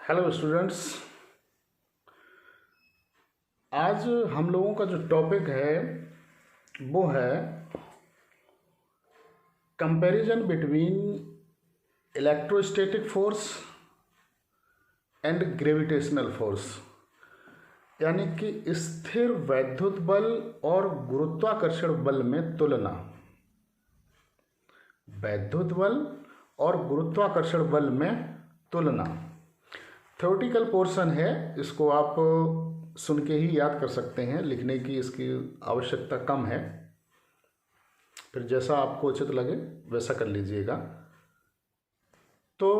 Hello students. आज हम लोगों का जो टॉपिक है वो है comparison between electrostatic force and gravitational force, यानी कि स्थिर वैद्युत बल और गुरुत्वाकर्षण बल में तुलना। वैद्युत बल और गुरुत्वाकर्षण बल में तुलना थ्योरेटिकल पोर्शन है, इसको आप सुन के ही याद कर सकते हैं, लिखने की इसकी आवश्यकता कम है। फिर जैसा आपको उचित लगे वैसा कर लीजिएगा। तो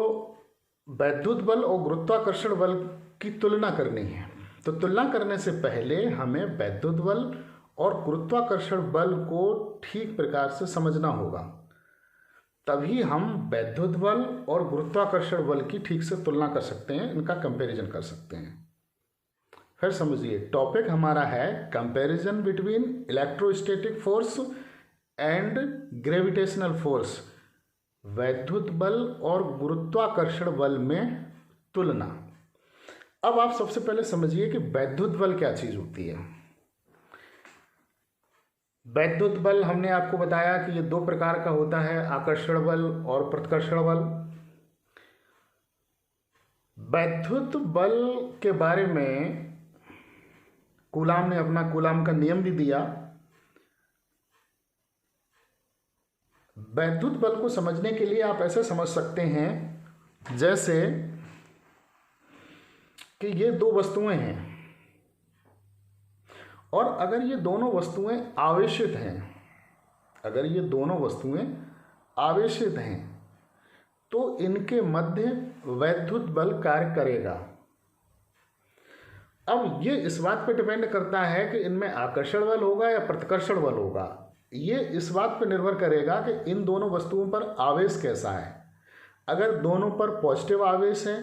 वैद्युत बल और गुरुत्वाकर्षण बल की तुलना करनी है, तो तुलना करने से पहले हमें वैद्युत बल और गुरुत्वाकर्षण बल को ठीक प्रकार से समझना होगा, तभी हम वैद्युत बल और गुरुत्वाकर्षण बल की ठीक से तुलना कर सकते हैं, इनका कंपैरिजन कर सकते हैं। फिर समझिए, टॉपिक हमारा है comparison between electrostatic force and gravitational force, वैद्युत बल और गुरुत्वाकर्षण बल में तुलना। अब आप सबसे पहले समझिए कि वैद्युत बल क्या चीज होती है। वैद्युत बल हमने आपको बताया कि ये दो प्रकार का होता है, आकर्षण बल और प्रतिकर्षण बल। वैद्युत बल के बारे में कूलाम ने अपना कूलाम का नियम भी दिया। वैद्युत बल को समझने के लिए आप ऐसे समझ सकते हैं जैसे कि ये दो वस्तुएं हैं, और अगर ये दोनों वस्तुएं आवेशित हैं, अगर ये दोनों वस्तुएं आवेशित हैं तो इनके मध्य वैद्युत बल कार्य करेगा। अब ये इस बात पर डिपेंड करता है कि इनमें आकर्षण बल होगा या प्रतिकर्षण बल होगा। ये इस बात पर निर्भर करेगा कि इन दोनों वस्तुओं पर आवेश कैसा है। अगर दोनों पर पॉजिटिव आवेश है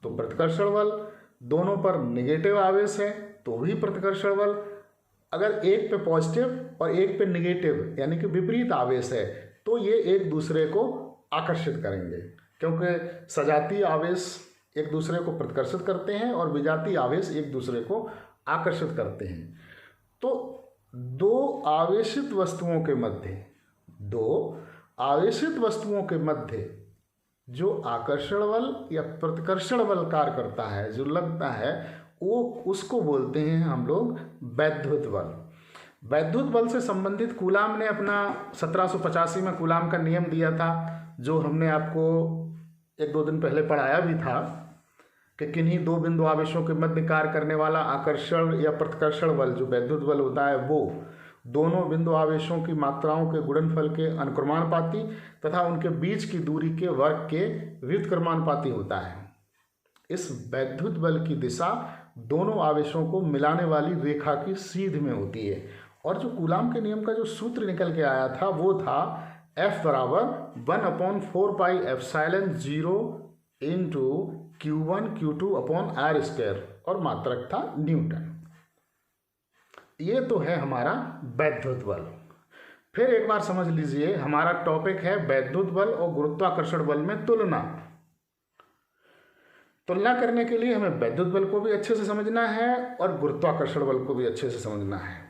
तो प्रतिकर्षण बल, दोनों पर निगेटिव आवेश है तो भी प्रतिकर्षण बल। अगर एक पे पॉजिटिव और एक पे निगेटिव यानी कि विपरीत आवेश है तो ये एक दूसरे को आकर्षित करेंगे, क्योंकि सजातीय आवेश एक दूसरे को प्रतिकर्षित करते हैं और विजातीय आवेश एक दूसरे को आकर्षित करते हैं। तो दो आवेशित वस्तुओं के मध्य जो आकर्षण बल या प्रतिकर्षण बल कार्य करता है, जो लगता है, वो उसको बोलते हैं हम लोग वैद्युत बल। वैद्युत बल से संबंधित कूलाम ने अपना 1785 में कूलाम का नियम दिया था, जो हमने आपको एक दो दिन पहले पढ़ाया भी था कि किन्हीं दो बिंदु आवेशों के मध्य कार्य करने वाला आकर्षण या प्रतिकर्षण बल जो वैद्युत बल होता है, वो दोनों बिंदु आवेशों की मात्राओं के गुणनफल के अनुक्रमानुपाती तथा उनके बीच की दूरी के वर्ग के व्युत्क्रमानुपाती होता है। इस वैद्युत बल की दिशा दोनों आवेशों को मिलाने वाली रेखा की सीध में होती है। और जो कूलाम के नियम का जो सूत्र निकल के आया था वो था F बराबर 1/4πε0 into Q1 Q2 upon R square, और मात्रक था न्यूटन। ये तो है हमारा वैद्युत बल। फिर एक बार समझ लीजिए, हमारा टॉपिक है वैद्युत बल और गुरुत्वाकर्षण बल में तुलना। तुलना करने के लिए हमें वैद्युत बल को भी अच्छे से समझना है और गुरुत्वाकर्षण बल को भी अच्छे से समझना है।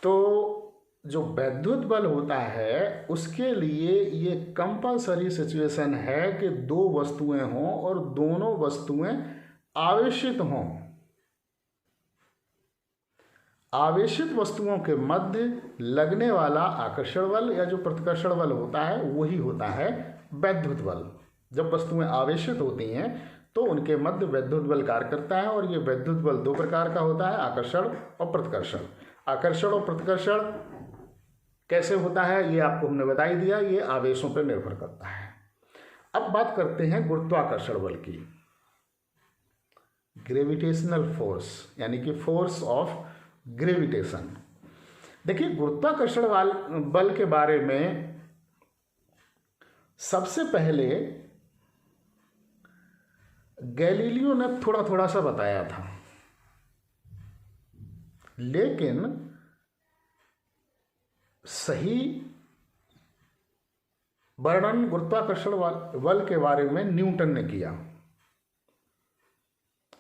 तो जो वैद्युत बल होता है उसके लिए ये कंपलसरी सिचुएशन है कि दो वस्तुएं हों और दोनों वस्तुएं आवेशित हों। आवेशित वस्तुओं के मध्य लगने वाला आकर्षण बल या जो प्रतिकर्षण बल होता है वही होता है वैद्युत बल। जब वस्तुएं आवेशित होती हैं तो उनके मध्य वैद्युत बल कार्य करता है, और ये वैद्युत बल दो प्रकार का होता है, आकर्षण और प्रतिकर्षण। आकर्षण और प्रतिकर्षण कैसे होता है ये आपको हमने बता ही दिया, ये आवेशों पर निर्भर करता है। अब बात करते हैं गुरुत्वाकर्षण बल की। ग्रेविटेशनल फोर्स यानी कि फोर्स ऑफ ग्रेविटेशन। देखिए, गुरुत्वाकर्षण बल के बारे में सबसे पहले गैलीलियो ने थोड़ा थोड़ा सा बताया था, लेकिन सही वर्णन गुरुत्वाकर्षण बल के बारे में न्यूटन ने किया।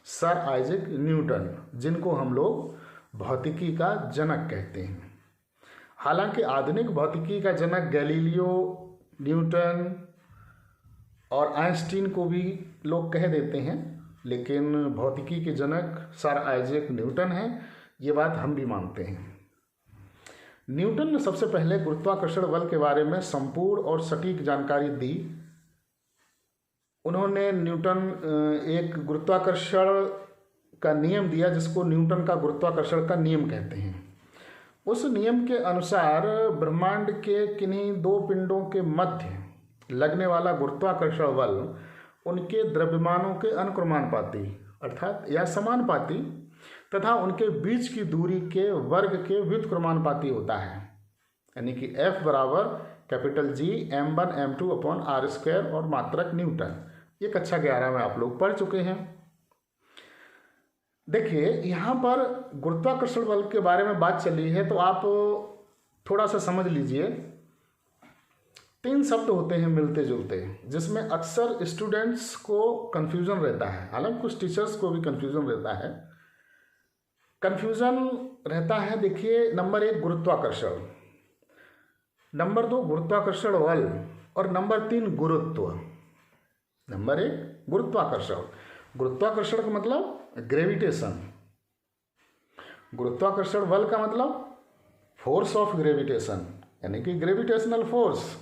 सर आइजैक न्यूटन, जिनको हम लोग भौतिकी का जनक कहते हैं। हालांकि आधुनिक भौतिकी का जनक गैलीलियो, न्यूटन और आइंस्टीन को भी लोग कह देते हैं, लेकिन भौतिकी के जनक सर आइजैक न्यूटन हैं, ये बात हम भी मानते हैं। न्यूटन ने सबसे पहले गुरुत्वाकर्षण बल के बारे में संपूर्ण और सटीक जानकारी दी। उन्होंने एक गुरुत्वाकर्षण का नियम दिया, जिसको न्यूटन का गुरुत्वाकर्षण का नियम कहते हैं। उस नियम के अनुसार ब्रह्मांड के किन्हीं दो पिंडों के मध्य लगने वाला गुरुत्वाकर्षण बल उनके द्रव्यमानों के अनुक्रमानुपाती अर्थात या समानुपाती तथा उनके बीच की दूरी के वर्ग के व्युत्क्रमानुपाती होता है। यानी कि F बराबर capital G m1 m2 upon r² और मात्रक न्यूटन। ये कक्षा 11 में आप लोग पढ़ चुके हैं। देखिए, यहाँ पर गुरुत्वाकर्षण बल के बारे में बात चली है, तो आप थोड़ा सा समझ लीजिए। 3 शब्द होते हैं मिलते जुलते, जिसमें अक्सर स्टूडेंट्स को कन्फ्यूज़न रहता है, हालांकि कुछ टीचर्स को भी कन्फ्यूज़न रहता है। देखिए, नंबर 1 गुरुत्वाकर्षण, नंबर 2 गुरुत्वाकर्षण बल और नंबर 3 गुरुत्व। नंबर 1 गुरुत्वाकर्षण। गुरुत्वाकर्षण का मतलब ग्रेविटेशन, गुरुत्वाकर्षण बल का मतलब फोर्स ऑफ ग्रेविटेशन, यानी कि ग्रेविटेशनल फोर्स।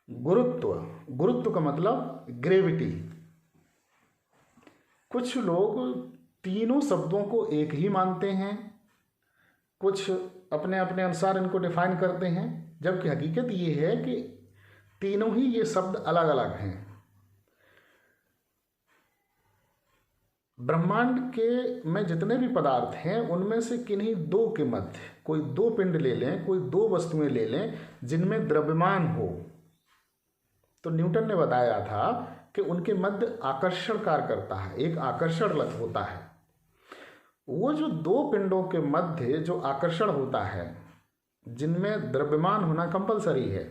गुरुत्व का मतलब ग्रेविटी। कुछ लोग तीनों शब्दों को एक ही मानते हैं, कुछ अपने अपने अनुसार इनको डिफाइन करते हैं, जबकि हकीकत ये है कि तीनों ही ये शब्द अलग अलग हैं। ब्रह्मांड के में जितने भी पदार्थ हैं, उनमें से किन्हीं दो के मध्य कोई दो पिंड ले लें, कोई दो वस्तुएं ले लें जिनमें द्रव्यमान हो, तो न्यूटन ने बताया था कि उनके मध्य आकर्षण कार्य करता है, एक आकर्षण होता है। वो जो दो पिंडों के मध्य जो आकर्षण होता है, जिनमें द्रव्यमान होना कंपलसरी है,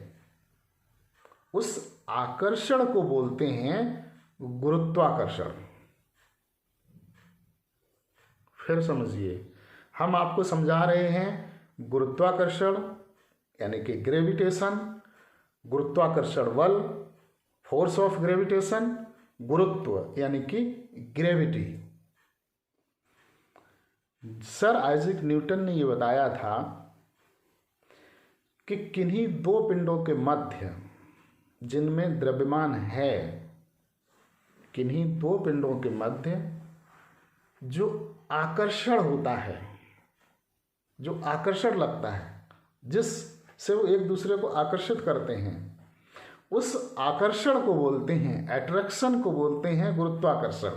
उस आकर्षण को बोलते हैं गुरुत्वाकर्षण। फिर समझिए, हम आपको समझा रहे हैं गुरुत्वाकर्षण यानी कि ग्रेविटेशन, गुरुत्वाकर्षण बल फोर्स ऑफ ग्रेविटेशन, गुरुत्व यानी कि ग्रेविटी। सर आइजैक न्यूटन ने यह बताया था कि किन्हीं दो पिंडों के मध्य जिनमें द्रव्यमान है, किन्हीं दो पिंडों के मध्य जो आकर्षण होता है, जो आकर्षण लगता है, जिससे वो एक दूसरे को आकर्षित करते हैं, उस आकर्षण को बोलते हैं, अट्रैक्शन को बोलते हैं गुरुत्वाकर्षण।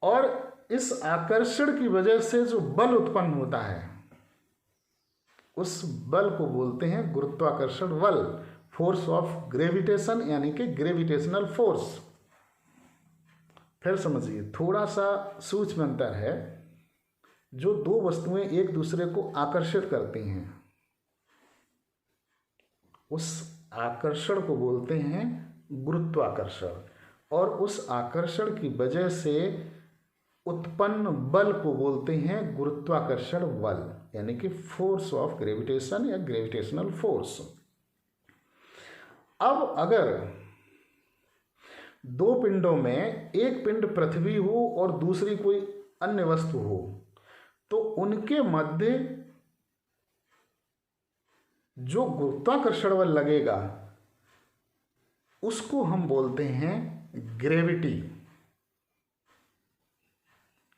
और इस आकर्षण की वजह से जो बल उत्पन्न होता है, उस बल को बोलते हैं गुरुत्वाकर्षण बल, फोर्स ऑफ ग्रेविटेशन यानी कि ग्रेविटेशनल फोर्स। फिर समझिए, थोड़ा सा सूक्ष्म अंतर है। जो दो वस्तुएं एक दूसरे को आकर्षित करती हैं, उस आकर्षण को बोलते हैं गुरुत्वाकर्षण, और उस आकर्षण की वजह से उत्पन्न बल को बोलते हैं गुरुत्वाकर्षण बल यानी कि फोर्स ऑफ ग्रेविटेशन या ग्रेविटेशनल फोर्स। अब अगर दो पिंडों में एक पिंड पृथ्वी हो और दूसरी कोई अन्य वस्तु हो, तो उनके मध्य जो गुरुत्वाकर्षण बल लगेगा उसको हम बोलते हैं ग्रेविटी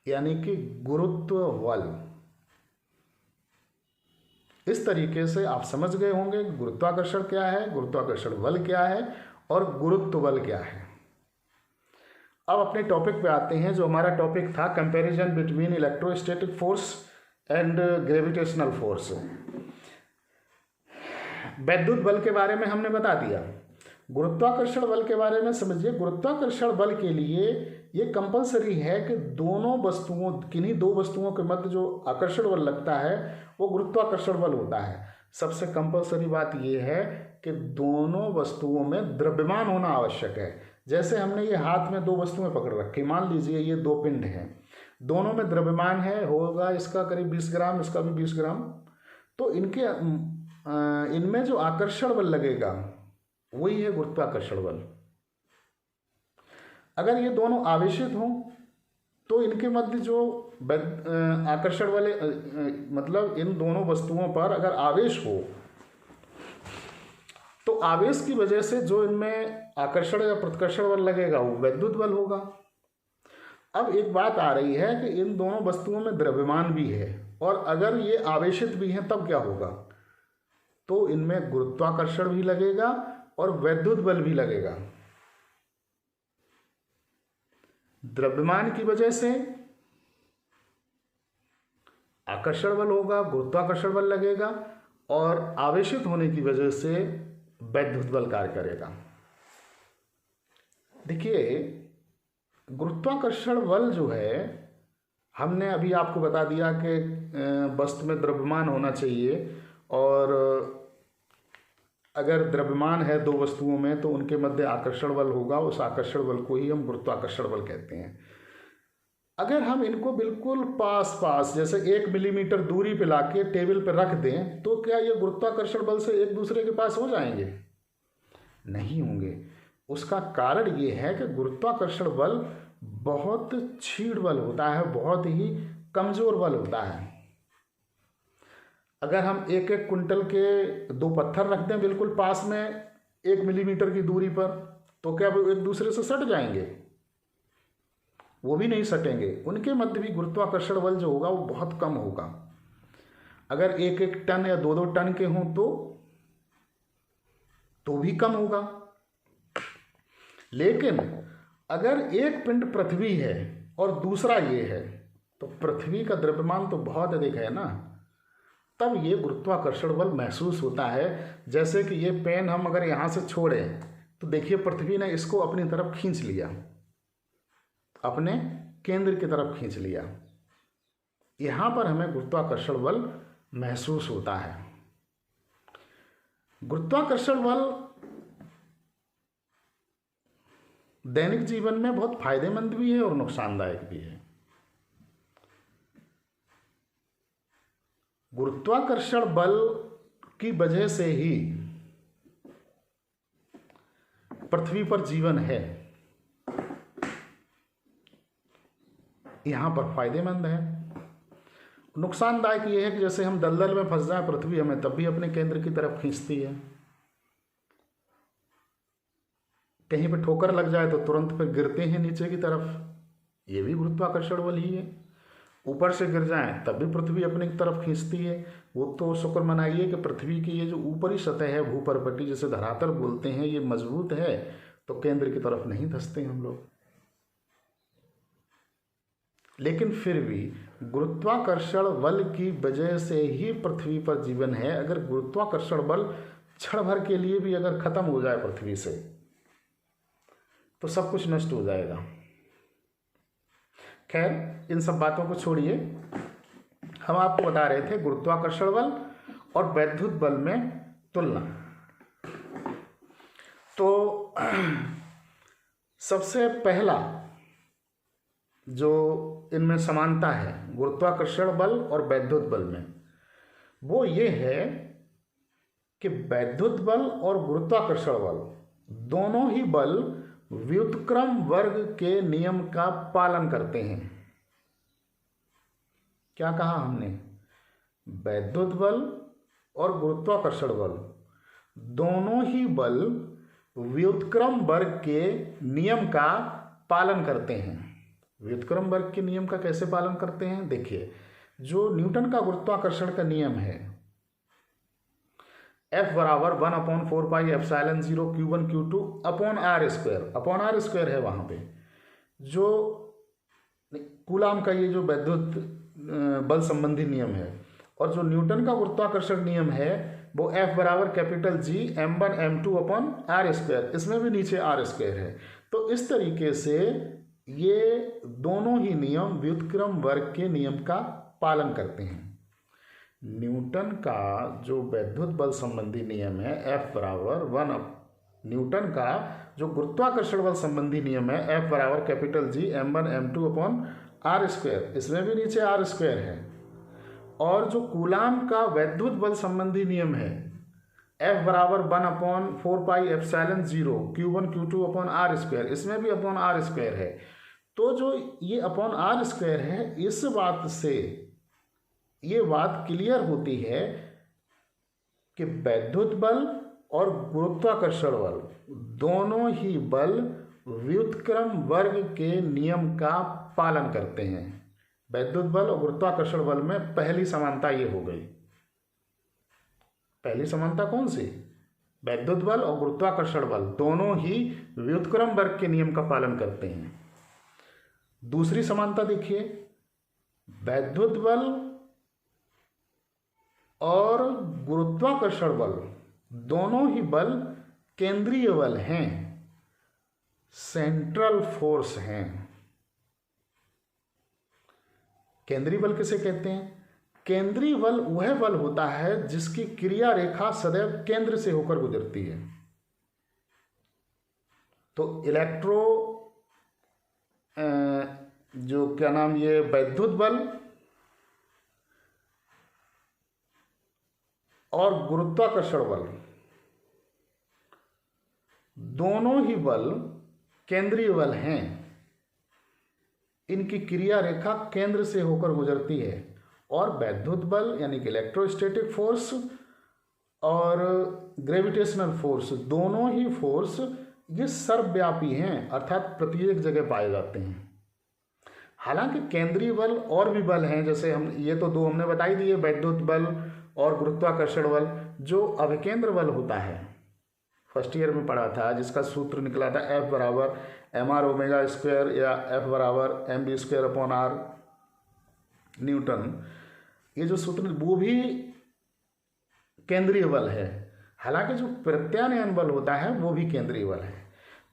यानी कि गुरुत्व बल। इस तरीके से आप समझ गए होंगे गुरुत्वाकर्षण क्या है, गुरुत्वाकर्षण बल क्या है और गुरुत्व बल क्या है। अब अपने टॉपिक पे आते हैं। जो हमारा टॉपिक था comparison between electrostatic force and gravitational force. वैद्युत बल के बारे में हमने बता दिया। गुरुत्वाकर्षण बल के बारे में समझिए। गुरुत्वाकर्षण बल के लिए ये कंपलसरी है कि दोनों वस्तुओं, किन्हीं दो वस्तुओं के मध्य जो आकर्षण बल लगता है वो गुरुत्वाकर्षण बल होता है। सबसे कंपलसरी बात ये है कि दोनों वस्तुओं में द्रव्यमान होना आवश्यक है। जैसे हमने ये हाथ में दो वस्तुएं पकड़ रखी, मान लीजिए ये दो पिंड हैं, दोनों में द्रव्यमान है, होगा इसका करीब 20 ग्राम, इसका भी 20 ग्राम। तो इनमें जो आकर्षण बल लगेगा वही है गुरुत्वाकर्षण बल। अगर ये दोनों आवेशित हों तो इनके मध्य जो आकर्षण वाले मतलब इन दोनों वस्तुओं पर अगर आवेश हो तो आवेश की वजह से जो इनमें आकर्षण या प्रतिकर्षण बल लगेगा वो वैद्युत बल होगा। अब एक बात आ रही है कि इन दोनों वस्तुओं में द्रव्यमान भी है और अगर ये आवेशित भी हैं तब क्या होगा, तो इनमें गुरुत्वाकर्षण भी लगेगा और वैद्युत बल भी लगेगा। द्रव्यमान की वजह से आकर्षण बल होगा, गुरुत्वाकर्षण बल लगेगा और आवेशित होने की वजह से वैद्युत बल कार्य करेगा। देखिए, गुरुत्वाकर्षण बल जो है, हमने अभी आपको बता दिया कि वस्तु में द्रव्यमान होना चाहिए और अगर द्रव्यमान है दो वस्तुओं में तो उनके मध्य आकर्षण बल होगा, उस आकर्षण बल को ही हम गुरुत्वाकर्षण बल कहते हैं। अगर हम इनको बिल्कुल पास जैसे 1 मिलीमीटर दूरी पे लाके टेबल पे रख दें तो क्या ये गुरुत्वाकर्षण बल से एक दूसरे के पास हो जाएंगे? नहीं होंगे। उसका कारण ये है कि गुरुत्वाकर्षण बल बहुत क्षीण बल होता है, बहुत ही कमजोर बल होता है। अगर हम 1-1 कुंटल के 2 पत्थर रख दें बिल्कुल पास में 1 मिलीमीटर की दूरी पर, तो क्या वो एक दूसरे से सट जाएंगे? वो भी नहीं सटेंगे। उनके मध्य भी गुरुत्वाकर्षण बल जो होगा वो बहुत कम होगा। अगर 1-1 टन या 2-2 टन के हों तो भी कम होगा। लेकिन अगर एक पिंड पृथ्वी है और दूसरा ये है तो पृथ्वी का द्रव्यमान तो बहुत अधिक है ना, तब ये गुरुत्वाकर्षण बल महसूस होता है। जैसे कि ये पेन हम अगर यहाँ से छोड़ें तो देखिए पृथ्वी ने इसको अपनी तरफ खींच लिया, अपने केंद्र की तरफ खींच लिया। यहाँ पर हमें गुरुत्वाकर्षण बल महसूस होता है। गुरुत्वाकर्षण बल दैनिक जीवन में बहुत फायदेमंद भी है और नुकसानदायक भी है। गुरुत्वाकर्षण बल की वजह से ही पृथ्वी पर जीवन है, यहाँ पर फायदेमंद है। नुकसानदायक ये है कि जैसे हम दलदल में फंस जाए पृथ्वी हमें तब भी अपने केंद्र की तरफ खींचती है। कहीं पे ठोकर लग जाए तो तुरंत फिर गिरते हैं नीचे की तरफ, ये भी गुरुत्वाकर्षण बल ही है। ऊपर से गिर जाएं तब भी पृथ्वी अपनी तरफ खींचती है। वो तो शुक्र मनाइए कि पृथ्वी की ये जो ऊपरी सतह है, भूपर्पटी जिसे धरातल बोलते हैं, ये मजबूत है तो केंद्र की तरफ नहीं धंसते हम लोग। लेकिन फिर भी गुरुत्वाकर्षण बल की वजह से ही पृथ्वी पर जीवन है। अगर गुरुत्वाकर्षण बल क्षण भर के लिए भी अगर खत्म हो जाए पृथ्वी से तो सब कुछ नष्ट हो जाएगा। खैर, इन सब बातों को छोड़िए, हम आपको बता रहे थे गुरुत्वाकर्षण बल और वैद्युत बल में तुलना। तो सबसे पहला जो इनमें समानता है गुरुत्वाकर्षण बल और वैद्युत बल में, वो ये है कि वैद्युत बल और गुरुत्वाकर्षण बल दोनों ही बल व्युत्क्रम वर्ग के नियम का पालन करते हैं। क्या कहा हमने? वैद्युत बल और गुरुत्वाकर्षण बल दोनों ही बल व्युत्क्रम वर्ग के नियम का पालन करते हैं। व्युत्क्रम वर्ग के नियम का कैसे पालन करते हैं? देखिए, जो न्यूटन का गुरुत्वाकर्षण का नियम है, F बराबर 1/4πε0 Q1 Q2 upon r square है। वहाँ पे जो कूलाम का ये जो वैद्युत बल संबंधी नियम है और जो न्यूटन का गुरुत्वाकर्षण नियम है वो F बराबर capital G m1 m2 upon r square, इसमें भी नीचे आर स्क्वायर है। तो इस तरीके से ये दोनों ही नियम व्युत्क्रम वर्ग के नियम का पालन करते हैं। न्यूटन का जो वैद्युत बल संबंधी नियम है F बराबर 1, न्यूटन का जो गुरुत्वाकर्षण बल संबंधी नियम है F बराबर capital G m1 m2 upon r square, इसमें भी नीचे आर स्क्वायर है। और जो कूलाम का वैद्युत बल संबंधी नियम है F बराबर 1 upon 4 pi epsilon 0 Q1 Q2 upon r square, इसमें भी अपॉन आर स्क्वायर है। तो जो ये अपॉन आर स्क्वायर है, इस बात से ये बात क्लियर होती है कि वैद्युत बल और गुरुत्वाकर्षण बल दोनों ही बल व्युत्क्रम वर्ग के नियम का पालन करते हैं। वैद्युत बल और गुरुत्वाकर्षण बल में पहली समानता ये हो गई। पहली समानता कौन सी? वैद्युत बल और गुरुत्वाकर्षण बल दोनों ही व्युत्क्रम वर्ग के नियम का पालन करते हैं। दूसरी समानता देखिए, वैद्युत बल और गुरुत्वाकर्षण बल दोनों ही बल केंद्रीय बल हैं, सेंट्रल फोर्स हैं। केंद्रीय बल किसे कहते हैं? केंद्रीय बल वह बल होता है जिसकी क्रिया रेखा सदैव केंद्र से होकर गुजरती है। तो जो क्या नाम, ये वैद्युत बल और गुरुत्वाकर्षण बल दोनों ही बल केंद्रीय बल हैं। इनकी क्रिया रेखा केंद्र से होकर गुजरती है। और वैद्युत बल यानी कि इलेक्ट्रोस्टैटिक फोर्स और ग्रेविटेशनल फोर्स दोनों ही फोर्स ये सर्वव्यापी हैं, अर्थात प्रत्येक जगह पाए जाते हैं। हालांकि केंद्रीय बल और भी बल हैं, जैसे हम ये तो दो हमने बताई दिए, वैद्युत बल और गुरुत्वाकर्षण बल। जो अभिकेंद्र बल होता है, फर्स्ट ईयर में पढ़ा था, जिसका सूत्र निकला था F बराबर mr ओमेगा स्क्वायर या F बराबर mv square upon r newton, ये जो सूत्र वो भी केंद्रीय बल है। हालांकि जो प्रत्यानयन बल होता है वो भी केंद्रीय बल है।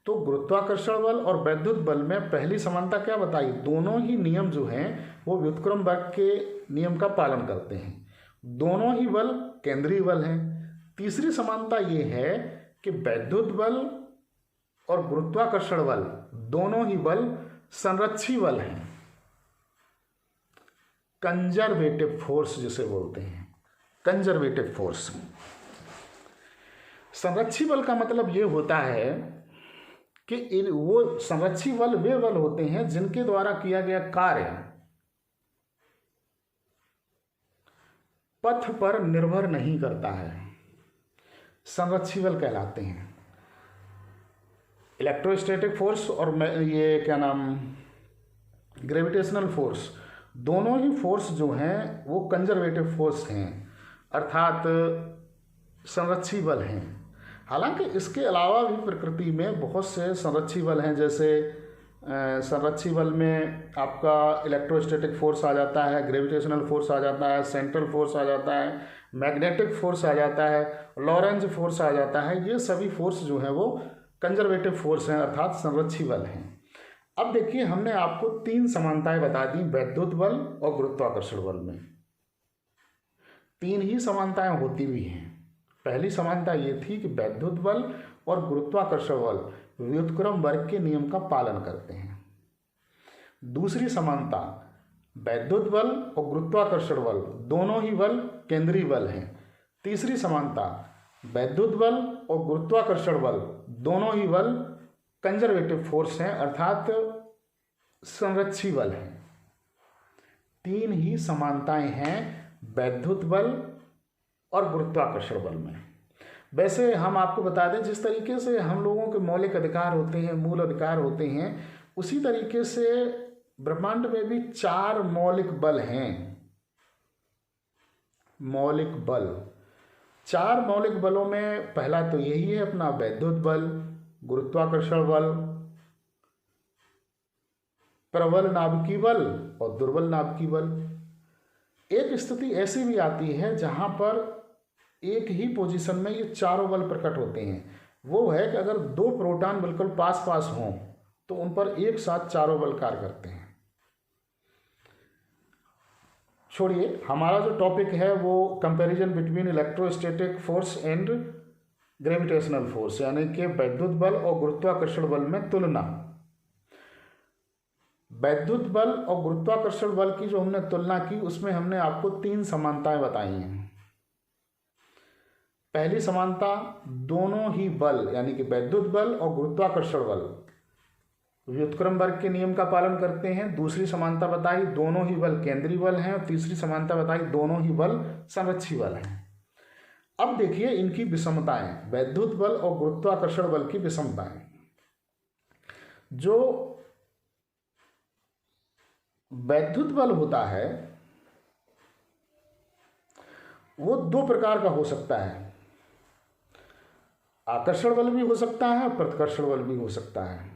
तो गुरुत्वाकर्षण बल और वैद्युत बल में पहली समानता क्या बताई? दोनों ही नियम जो हैं वो व्युत्क्रम वर्ग के नियम का पालन करते हैं। दोनों ही बल केंद्रीय बल हैं। तीसरी समानता ये है कि वैद्युत बल और गुरुत्वाकर्षण बल दोनों ही बल संरक्षी बल हैं, कंजर्वेटिव फोर्स जिसे बोलते हैं, कंजर्वेटिव फोर्स। संरक्षी बल का मतलब ये होता है कि वो संरक्षी बल वे बल होते हैं जिनके द्वारा किया गया कार्य पथ पर निर्भर नहीं करता है, संरक्षी बल कहलाते हैं। इलेक्ट्रोस्टैटिक फोर्स और ये क्या नाम, ग्रेविटेशनल फोर्स, दोनों ही फोर्स जो हैं वो कंजर्वेटिव फोर्स हैं, अर्थात संरक्षी बल हैं। हालांकि इसके अलावा भी प्रकृति में बहुत से संरक्षी बल हैं, जैसे संरक्षी बल में आपका इलेक्ट्रोस्टैटिक फोर्स आ जाता है, ग्रेविटेशनल फोर्स आ जाता है, सेंट्रल फोर्स आ जाता है, मैग्नेटिक फोर्स आ जाता है, लॉरेंज फोर्स आ जाता है। ये सभी फोर्स जो हैं वो कंजर्वेटिव फोर्स हैं, अर्थात संरक्षी बल हैं। अब देखिए, हमने आपको 3 समानताएं बता दी वैद्युत बल और गुरुत्वाकर्षण बल में। 3 ही समानताएं होती भी हैं। पहली समानता ये थी कि वैद्युत बल और गुरुत्वाकर्षण बल व्युत्क्रम वर्ग के नियम का पालन करते हैं। दूसरी समानता, वैद्युत बल और गुरुत्वाकर्षण बल दोनों ही बल केंद्रीय बल हैं। तीसरी समानता, वैद्युत बल और गुरुत्वाकर्षण बल दोनों ही बल कंजर्वेटिव फोर्स हैं, अर्थात संरक्षी बल हैं। 3 ही समानताएं हैं वैद्युत बल और गुरुत्वाकर्षण बल में। वैसे हम आपको बता दें, जिस तरीके से हम लोगों के मौलिक अधिकार होते हैं, मूल अधिकार होते हैं, उसी तरीके से ब्रह्मांड में भी 4 मौलिक बल हैं। मौलिक बल, 4 मौलिक बलों में पहला तो यही है अपना वैद्युत बल, गुरुत्वाकर्षण बल, प्रबल नाभिकीय बल और दुर्बल नाभिकीय बल। एक स्थिति ऐसी भी आती है जहां पर एक ही पोजीशन में ये चारों बल प्रकट होते हैं। वो है कि अगर 2 प्रोटॉन बिल्कुल पास पास हों तो उन पर एक साथ चारों बल कार्य करते हैं। छोड़िए, हमारा जो टॉपिक है वो comparison between electrostatic force and gravitational force, यानी कि वैद्युत बल और गुरुत्वाकर्षण बल में तुलना। वैद्युत बल और गुरुत्वाकर्षण बल की जो हमने तुलना की उसमें हमने आपको 3 समानताएं बताई हैं। पहली समानता, दोनों ही बल यानी कि वैद्युत बल और गुरुत्वाकर्षण बल व्युत्क्रमवर्ग के नियम का पालन करते हैं। दूसरी समानता बताई, दोनों ही बल केंद्रीय बल हैं। और तीसरी समानता बताई, दोनों ही बल संरक्षी बल हैं। अब देखिए इनकी विषमताएं, वैद्युत बल और गुरुत्वाकर्षण बल की विषमताएं। जो वैद्युत बल होता है वो 2 प्रकार का हो सकता है, आकर्षण बल भी हो सकता है, प्रतिकर्षण बल भी हो सकता है।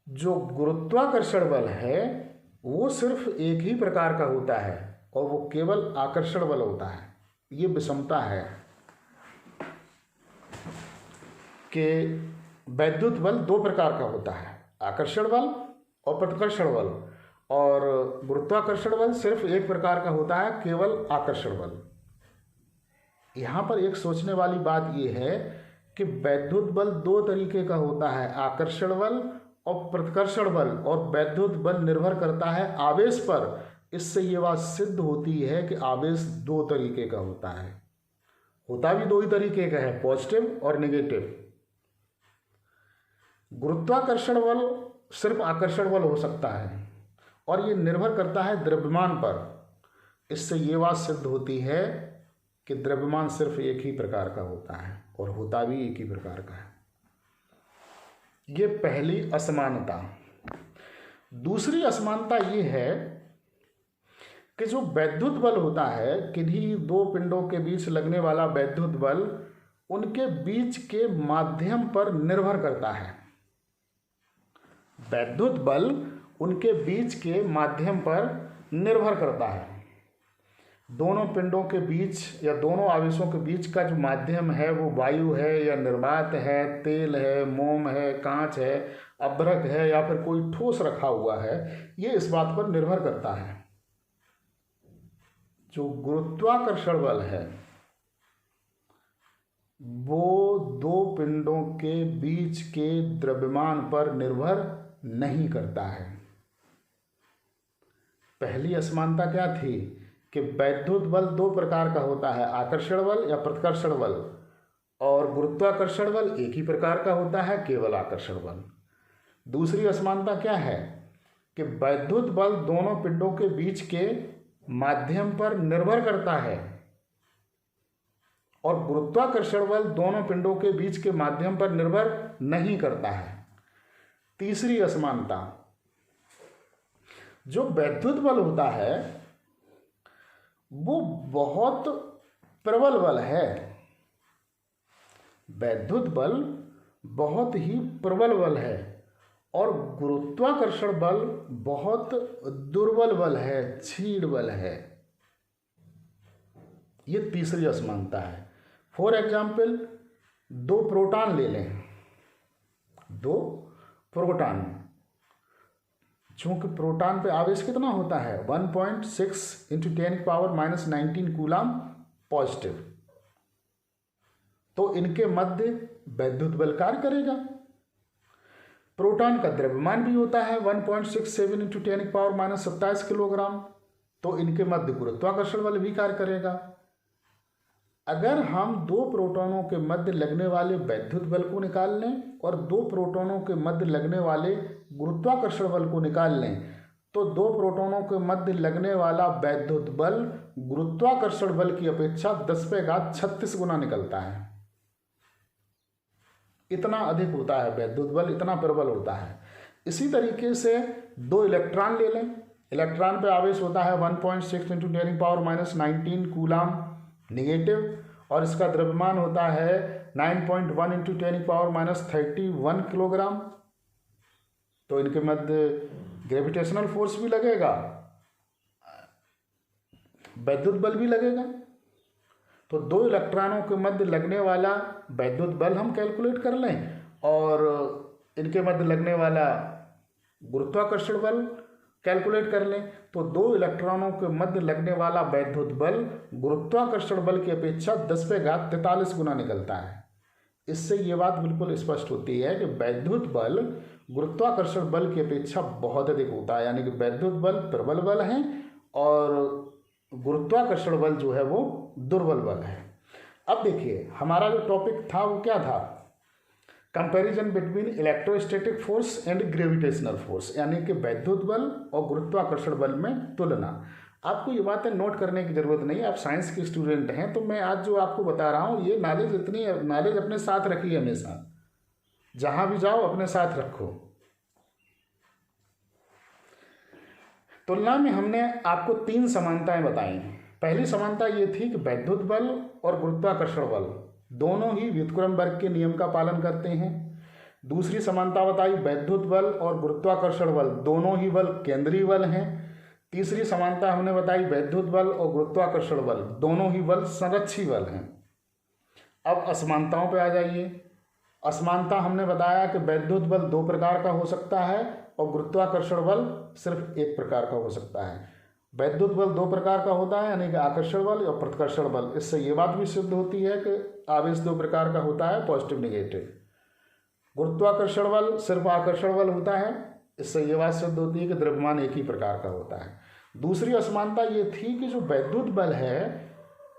जो गुरुत्वाकर्षण बल है वो सिर्फ एक ही प्रकार का होता है और वो केवल आकर्षण बल होता है। ये विषमता है कि वैद्युत बल 2 प्रकार का होता है, आकर्षण बल और प्रतिकर्षण बल, और गुरुत्वाकर्षण बल सिर्फ एक प्रकार का होता है, केवल आकर्षण बल। यहाँ पर एक सोचने वाली बात यह है कि वैद्युत बल 2 तरीके का होता है, आकर्षण बल और प्रतिकर्षण बल, और वैद्युत बल निर्भर करता है आवेश पर। इससे ये बात सिद्ध होती है कि आवेश 2 तरीके का होता है, होता भी 2 ही तरीके का है, पॉजिटिव और नेगेटिव। गुरुत्वाकर्षण बल सिर्फ आकर्षण बल हो सकता है और ये निर्भर करता है द्रव्यमान पर। इससे ये बात सिद्ध होती है कि द्रव्यमान सिर्फ एक ही प्रकार का होता है और होता भी एक ही प्रकार का है। ये पहली असमानता। दूसरी असमानता ये है कि जो वैद्युत बल होता है, किन्हीं 2 पिंडों के बीच लगने वाला वैद्युत बल उनके बीच के माध्यम पर निर्भर करता है। वैद्युत बल उनके बीच के माध्यम पर निर्भर करता है। दोनों पिंडों के बीच या दोनों आवेशों के बीच का जो माध्यम है वो वायु है या निर्वात है, तेल है, मोम है, कांच है, अभ्रक है या फिर कोई ठोस रखा हुआ है, ये इस बात पर निर्भर करता है। जो गुरुत्वाकर्षण बल है वो 2 पिंडों के बीच के द्रव्यमान पर निर्भर नहीं करता है। पहली असमानता क्या थी कि वैद्युत बल 2 प्रकार का होता है, आकर्षण बल या प्रतिकर्षण बल, और गुरुत्वाकर्षण बल एक ही प्रकार का होता है, केवल आकर्षण बल। दूसरी असमानता क्या है कि वैद्युत बल दोनों पिंडों के बीच के माध्यम पर निर्भर करता है और गुरुत्वाकर्षण बल दोनों पिंडों के बीच के माध्यम पर निर्भर नहीं करता है। तीसरी असमानता, जो वैद्युत बल होता है वो बहुत प्रबल बल है। वैद्युत बल बहुत ही प्रबल बल है और गुरुत्वाकर्षण बल बहुत दुर्बल बल है, क्षीण बल है। ये तीसरी असमानता है। फॉर एग्जाम्पल 2 प्रोटॉन ले लें, 2 प्रोटॉन, चूंकि प्रोटॉन पे आवेश कितना होता है 1.6 × 10⁻⁻19 कूलम पॉजिटिव, तो इनके मध्य वैद्युत बल कार्य करेगा। प्रोटॉन का द्रव्यमान भी होता है 1.67 × 10⁻27 किलोग्राम, तो इनके मध्य गुरुत्वाकर्षण बल भी कार्य करेगा। अगर हम 2 प्रोटॉनों के मध्य लगने वाले वैद्युत बल को निकाल लें और 2 प्रोटॉनों के मध्य लगने वाले गुरुत्वाकर्षण बल को निकाल लें, तो 2 प्रोटॉनों के मध्य लगने वाला वैद्युत बल गुरुत्वाकर्षण बल की अपेक्षा 10⁻36 गुना निकलता है। इतना अधिक होता है वैद्युत बल, इतना प्रबल होता है। इसी तरीके से 2 इलेक्ट्रॉन ले लें, इलेक्ट्रॉन पे आवेश होता है 1.6 × 10⁻⁻19 कूलम निगेटिव, और इसका द्रव्यमान होता है 9.1 × 10⁻31 किलोग्राम, तो इनके मध्य ग्रेविटेशनल फोर्स भी लगेगा, वैद्युत बल भी लगेगा। तो 2 इलेक्ट्रॉनों के मध्य लगने वाला वैद्युत बल हम कैलकुलेट कर लें और इनके मध्य लगने वाला गुरुत्वाकर्षण बल कैलकुलेट कर लें तो 2 इलेक्ट्रॉनों के मध्य लगने वाला वैद्युत बल गुरुत्वाकर्षण बल की अपेक्षा 10⁻43 गुना निकलता है। इससे ये बात बिल्कुल स्पष्ट होती है कि वैद्युत बल गुरुत्वाकर्षण बल की अपेक्षा बहुत अधिक होता है, यानी कि वैद्युत बल प्रबल बल है और गुरुत्वाकर्षण बल जो है वो दुर्बल बल है। अब देखिए हमारा जो टॉपिक था वो क्या था, comparison between electrostatic force and gravitational force, यानी कि वैद्युत बल और गुरुत्वाकर्षण बल में तुलना। आपको ये बातें नोट करने की ज़रूरत नहीं, आप साइंस के स्टूडेंट हैं, तो मैं आज जो आपको बता रहा हूँ ये नॉलेज अपने साथ रखिए, हमेशा जहाँ भी जाओ अपने साथ रखो। तुलना में हमने आपको 3 समानताएं बताई। पहली समानता ये थी कि वैद्युत बल और गुरुत्वाकर्षण बल दोनों ही व्युत्क्रम वर्ग के नियम का पालन करते हैं। दूसरी समानता बताई वैद्युत बल और गुरुत्वाकर्षण बल दोनों ही बल केंद्रीय बल हैं। तीसरी समानता हमने बताई वैद्युत बल और गुरुत्वाकर्षण बल दोनों ही बल संरक्षी बल हैं। अब असमानताओं पे आ जाइए। असमानता हमने बताया कि वैद्युत बल 2 प्रकार का हो सकता है और गुरुत्वाकर्षण बल सिर्फ 1 प्रकार का हो सकता है। वैद्युत बल 2 प्रकार का होता है, यानी कि आकर्षण बल और प्रतिकर्षण बल। इससे ये बात भी सिद्ध होती है कि आवेश 2 प्रकार का होता है, पॉजिटिव नेगेटिव। गुरुत्वाकर्षण बल सिर्फ आकर्षण बल होता है, इससे ये बात सिद्ध होती है कि द्रव्यमान एक ही प्रकार का होता है। दूसरी असमानता ये थी कि जो वैद्युत बल है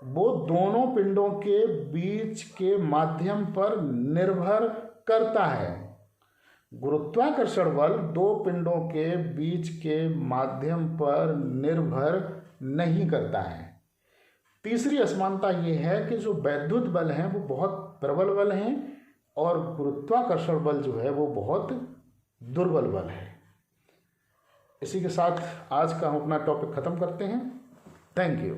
वो दोनों पिंडों के बीच के माध्यम पर निर्भर करता है। गुरुत्वाकर्षण बल 2 पिंडों के बीच के माध्यम पर निर्भर नहीं करता है। तीसरी असमानता ये है कि जो वैद्युत बल हैं वो बहुत प्रबल बल हैं और गुरुत्वाकर्षण बल जो है वो बहुत दुर्बल बल है। इसी के साथ आज का हम अपना टॉपिक ख़त्म करते हैं। Thank you.